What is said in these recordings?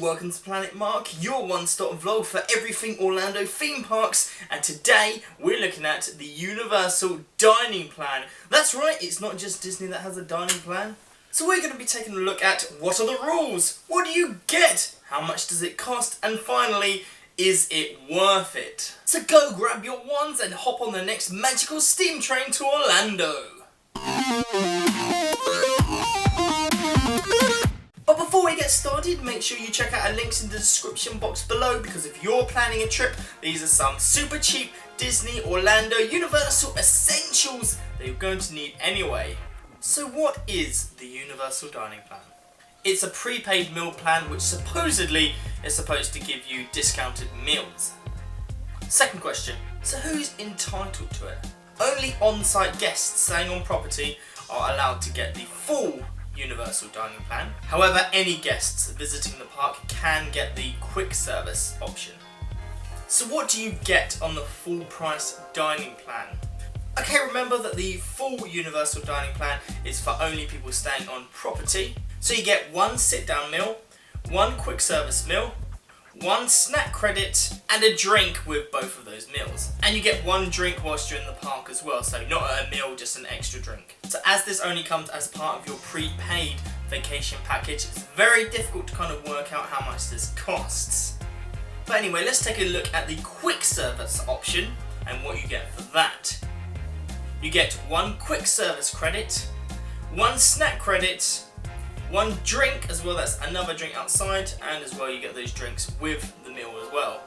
welcome to Planet Mark, your one-stop vlog for everything Orlando theme parks, and today we're looking at the Universal Dining Plan. That's right, it's not just Disney that has a dining plan. So we're going to be taking a look at what are the rules, what do you get, how much does it cost, and finally, is it worth it? So go grab your wands and hop on the next magical steam train to Orlando. But before we get started, make sure you check out our links in the description box below, because if you're planning a trip, these are some super cheap Disney, Orlando, Universal essentials that you're going to need anyway. So what is the Universal Dining Plan? It's a prepaid meal plan which supposedly is supposed to give you discounted meals. Second question, so who's entitled to it? Only on-site guests staying on property are allowed to get the full Universal Dining Plan. However, any guests visiting the park can get the quick service option. So what do you get on the full price dining plan? Okay, remember that the full Universal Dining Plan is for only people staying on property. So you get one sit-down meal, one quick service meal, one snack credit, and a drink with both of those meals. And you get one drink whilst you're in the park as well, so not a meal, just an extra drink. So as this only comes as part of your prepaid vacation package, it's very difficult to kind of work out how much this costs. But anyway, let's take a look at the quick service option and what you get for that. You get one quick service credit, one snack credit, one drink as well, that's another drink outside, and as well you get those drinks with the meal as well.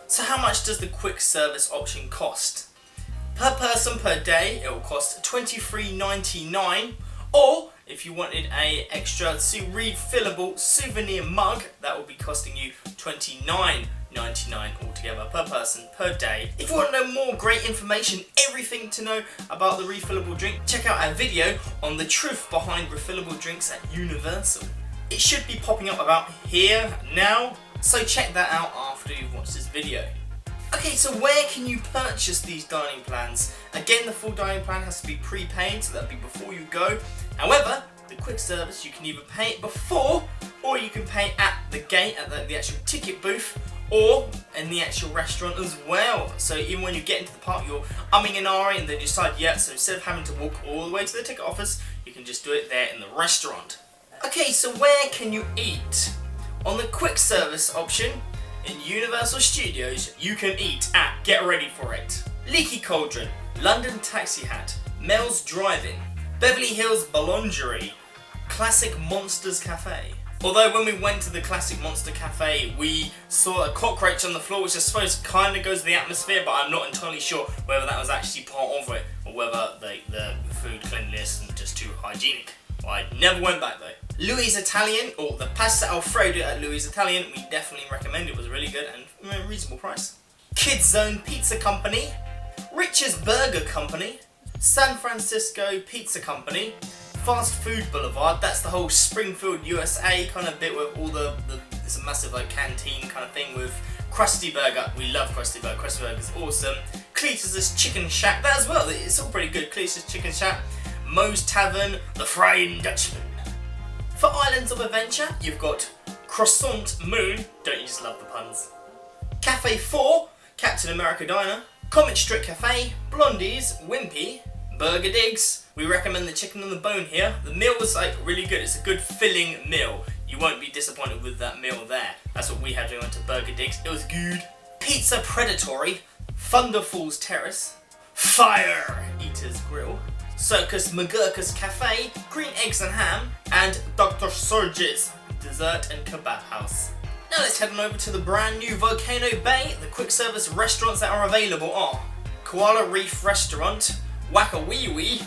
So how much does the quick service option cost? Per person per day it will cost $23.99, or if you wanted a extra refillable souvenir mug, that will be costing you $29.99 altogether per person per day. If you want to know more great information, everything to know about the refillable drink, check out our video on the truth behind refillable drinks at Universal. It should be popping up about here now, so check that out after you've watched this video. Okay, so where can you purchase these dining plans? Again, the full dining plan has to be prepaid, so that'll be before you go. However, the quick service, you can either pay it before, or you can pay at the gate, at the actual ticket booth, or in the actual restaurant as well. So even when you get into the park, you're umming and ahhing and then you decide, yeah, so instead of having to walk all the way to the ticket office, you can just do it there in the restaurant. Okay, so where can you eat? On the quick service option, in Universal Studios, you can eat at, get ready for it, Leaky Cauldron, London Taxi Hat, Mel's Drive-In, Beverly Hills Boulangerie, Classic Monsters Cafe. Although when we went to the Classic Monster Cafe, we saw a cockroach on the floor, which I suppose kind of goes with the atmosphere, but I'm not entirely sure whether that was actually part of it, or whether the food cleanliness is just too hygienic. Well, I never went back though. Louis Italian, or the Pasta Alfredo at Louis Italian, we definitely recommend. It was really good and a reasonable price. Kids Zone Pizza Company, Rich's Burger Company, San Francisco Pizza Company, Fast Food Boulevard, that's the whole Springfield, USA kind of bit with all it's a massive like canteen kind of thing with Krusty Burger. We love Krusty Burger. Krusty Burger is awesome. Cletus's Chicken Shack, that as well, it's all pretty good. Cletus's Chicken Shack, Moe's Tavern, The Frying Dutchman. For Islands of Adventure, you've got Croissant Moon, don't you just love the puns? Cafe 4, Captain America Diner, Comic Strip Cafe, Blondie's, Wimpy, Burger Digs. We recommend the chicken on the bone here. The meal was like really good. It's a good filling meal. You won't be disappointed with that meal there. That's what we had when we went to Burger Digs. It was good. Pizza Predatory, Thunder Falls Terrace, Fire Eaters Grill, Circus McGurk's Cafe, Green Eggs and Ham, and Dr. Surge's Dessert and Kebab House. Now let's head on over to the brand new Volcano Bay. The quick service restaurants that are available are Koala Reef Restaurant, Wacka Wee Wee,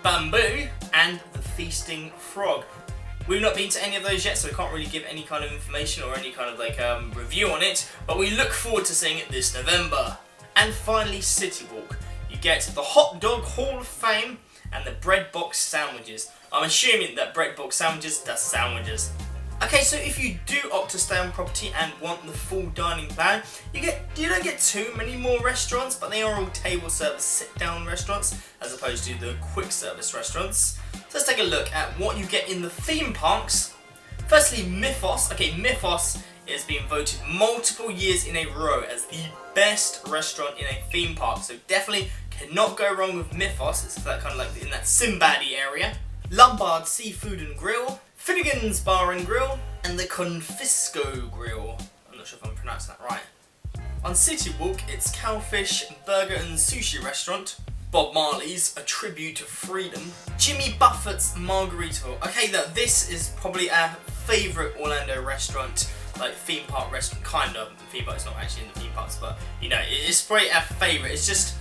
Bamboo, and the Feasting Frog. We've not been to any of those yet, so we can't really give any kind of information or any kind of review on it, but we look forward to seeing it this November. And finally, City Walk. You get the Hot Dog Hall of Fame and the Bread Box Sandwiches. I'm assuming that Bread Box Sandwiches does sandwiches. Okay, so if you do opt to stay on property and want the full dining plan, you don't get too many more restaurants, but they are all table service sit-down restaurants as opposed to the quick service restaurants. So let's take a look at what you get in the theme parks. Firstly, Mythos. Okay, Mythos It has been voted multiple years in a row as the best restaurant in a theme park. So definitely cannot go wrong with Mythos. It's that kind of like in that Simbadi area. Lombard Seafood and Grill, Finnegan's Bar and Grill, and the Confisco Grill. I'm not sure if I'm pronouncing that right. On City Walk, it's Cowfish Burger and Sushi Restaurant, Bob Marley's A Tribute to Freedom, Jimmy Buffett's Margaritaville. Okay, now this is probably our favourite Orlando restaurant, like theme park restaurant, kind of. The theme park is not actually in the theme parks, but you know, it's probably our favourite. It's just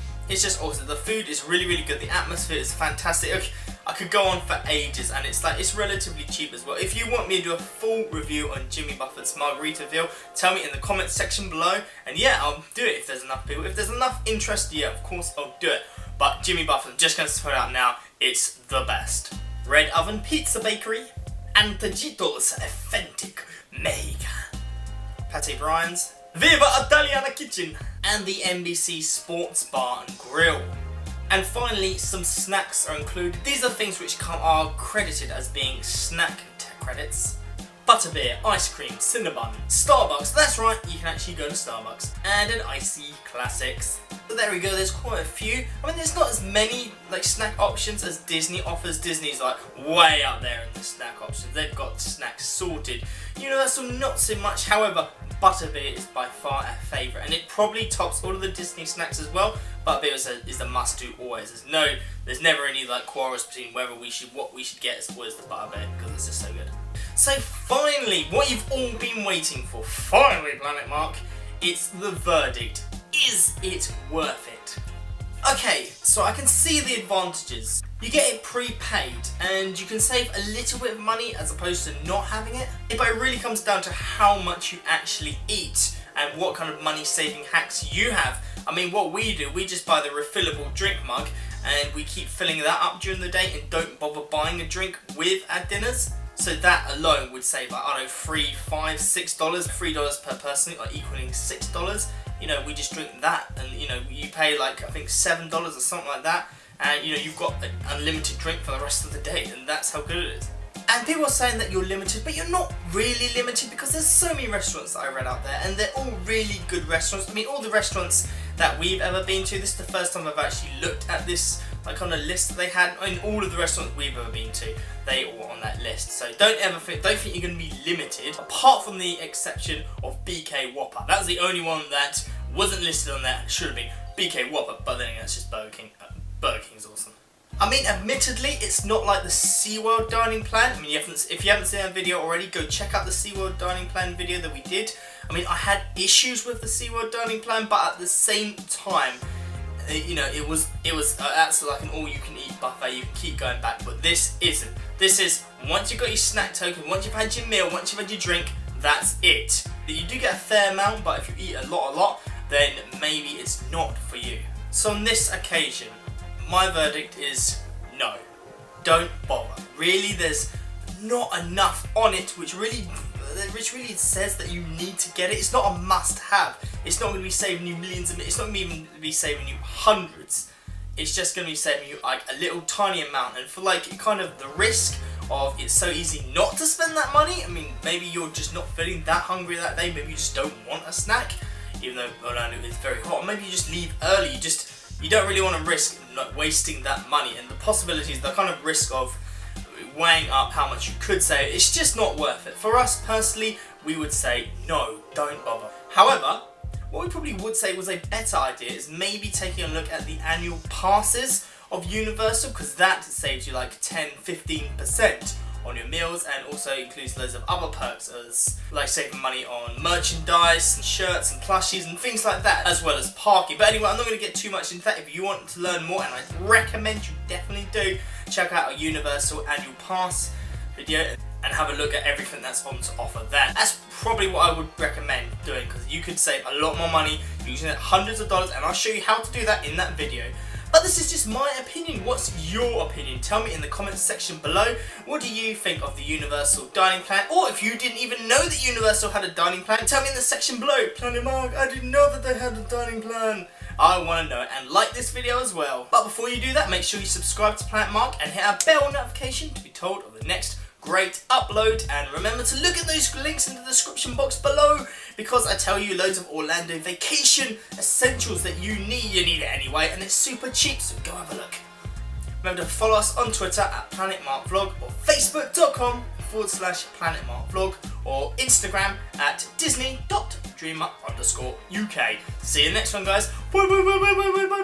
awesome. The food is really, really good. The atmosphere is fantastic. Okay, I could go on for ages, and it's relatively cheap as well. If you want me to do a full review on Jimmy Buffett's Margaritaville, tell me in the comments section below, and yeah, I'll do it if there's enough people. If there's enough interest, yeah, of course I'll do it. But Jimmy Buffett, I'm just going to put it out now, it's the best. Red Oven Pizza Bakery, Antojitos Authentic Mega, Pate Brian's, Viva Italiana Kitchen, and the NBC Sports Bar and Grill. And finally, some snacks are included. These are things which are credited as being snack credits. Butterbeer, ice cream, Cinnabon, Starbucks, that's right, you can actually go to Starbucks, and an Icy Classics. So there we go, there's quite a few. I mean, there's not as many like snack options as Disney offers. Disney's like way up there in the snack options. They've got snacks sorted. Universal not so much, however, Butterbeer is by far our favourite, and it probably tops all of the Disney snacks as well. Butterbeer is a must-do always. There's never any like quarrels between what we should get. It's always the Butterbeer because it's just so good. So finally, what you've all been waiting for, finally Planet Mark, it's the verdict. Is it worth it? Okay, so I can see the advantages. You get it prepaid and you can save a little bit of money as opposed to not having it. But it really comes down to how much you actually eat and what kind of money saving hacks you have. I mean, what we do, we just buy the refillable drink mug and we keep filling that up during the day and don't bother buying a drink with our dinners. So that alone would save, like, I don't know, $3, $5, $6, $3 per person, like equaling $6. You know, we just drink that, and you know, you pay like I think $7 or something like that, and you know, you've got an unlimited drink for the rest of the day, and that's how good it is. And people are saying that you're limited, but you're not really limited because there's so many restaurants that I read out there, and they're all really good restaurants. I mean, all the restaurants that we've ever been to, this is the first time I've actually looked at this like on a list that they had. I mean, all of the restaurants we've ever been to, they all on that list. So don't think you're going to be limited, apart from the exception of BK Whopper. That's the only one that wasn't listed on there. It should have been BK Whopper, but then that's just Burger King. Burger King's awesome. I mean, admittedly, it's not like the SeaWorld dining plan. I mean, if you haven't seen that video already, go check out the SeaWorld dining plan video that we did. I mean, I had issues with the SeaWorld dining plan, but at the same time, you know, it was actually like an all-you-can-eat buffet. You can keep going back, but this isn't. This is, once you've got your snack token, once you've had your meal, once you've had your drink, that's it. You do get a fair amount, but if you eat a lot, then maybe it's not for you. So on this occasion, my verdict is no. Don't bother. Really, there's not enough on it which really says that you need to get it. It's not a must-have. It's not going to be saving you millions of. It's not going to even be saving you hundreds. It's just going to be saving you like a little tiny amount. And for like kind of the risk of it's so easy not to spend that money. I mean, maybe you're just not feeling that hungry that day. Maybe you just don't want a snack, even though Orlando is very hot. Or maybe you just leave early. You don't really want to risk like wasting that money, and the possibilities, the kind of risk of weighing up how much you could save, it's just not worth it. For us personally, we would say no, don't bother. However, what we probably would say was a better idea is maybe taking a look at the annual passes of Universal, because that saves you like 10-15% on your meals, and also includes loads of other perks as like saving money on merchandise and shirts and plushies and things like that, as well as parking. But anyway, I'm not going to get too much into that. If you want to learn more, and I recommend you definitely do, check out our Universal annual pass video and have a look at everything that's on to offer there. That's probably what I would recommend doing, because you could save a lot more money using hundreds of dollars, and I'll show you how to do that in that video. But this is just my opinion. What's your opinion? Tell me in the comments section below. What do you think of the Universal dining plan? Or if you didn't even know that Universal had a dining plan, tell me in the section below. Planet Mark, I didn't know that they had a dining plan. I want to know, and like this video as well. But before you do that, make sure you subscribe to Planet Mark and hit our bell notification to be told of the next great upload. And remember to look at those links in the description box below, because I tell you loads of Orlando vacation essentials that you need. You need it anyway, and it's super cheap, so go have a look. Remember to follow us on Twitter at PlanetMarkVlog, or Facebook.com/PlanetMarkVlog, or Instagram at Disney.Dreamer_UK. See you next one, guys. Bye bye bye bye bye bye bye.